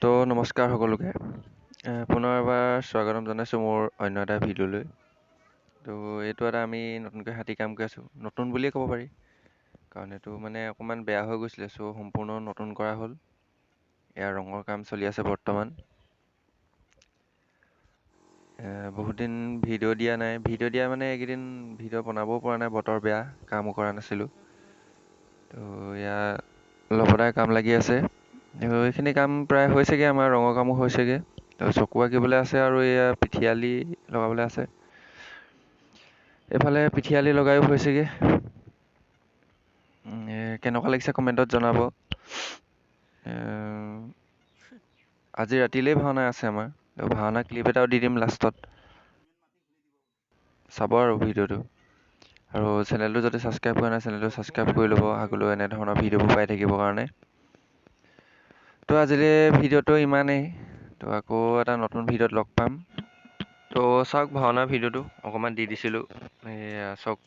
তো নমস্কাৰ সকলোকে। পুনৰ এবাৰ স্বাগতম জনাইছোঁ মোৰ অন্য এটা ভিডিঅ'লৈ। তো এইটো এটা আমি নতুনকৈ হাতী কাম কৰি আছোঁ, নতুন বুলিয়ে ক'ব পাৰি, কাৰণ এইটো মানে অকণমান বেয়া হৈ গৈছিলে, চ' সম্পূৰ্ণ নতুন কৰা হ'ল। ইয়াৰ ৰঙৰ কাম চলি আছে বৰ্তমান। বহুত দিন ভিডিঅ' দিয়া নাই, ভিডিঅ' দিয়া মানে এইকেইদিন ভিডিঅ' বনাবও পৰা নাই, বতৰ বেয়া, কামো কৰা নাছিলোঁ। তো এয়া লবদাই কাম লাগি আছে। এইখিনি কাম প্ৰায় হৈছেগে, আমাৰ ৰঙৰ কামো হৈছেগে। চকু আঁকিবলৈ আছে আৰু এয়া পিঠিয়ালি লগাবলৈ আছে। এইফালে পিঠিয়ালি লগাইও হৈছেগে। কেনেকুৱা লাগিছে কমেণ্টত জনাব। আজি ৰাতিলেই ভাওনা আছে আমাৰ। ভাওনা ক্লিপ এটাও দি দিম লাষ্টত, চাব আৰু ভিডিঅ'টো। আৰু চেনেলটো যদি ছাবস্ক্ৰাইব কৰা নাই, চেনেলটো ছাবস্ক্ৰাইব কৰি ল'ব আগলৈ এনেধৰণৰ ভিডিঅ'বোৰ পাই থাকিবৰ কাৰণে। তো আজিলৈ ভিডিঅ'টো ইমানেই। তো আকৌ এটা নতুন ভিডিঅ'ত লগ পাম। তো চাওক ভাওনাৰ ভিডিঅ'টো অকণমান দি দিছিলোঁ, এয়া চাওক।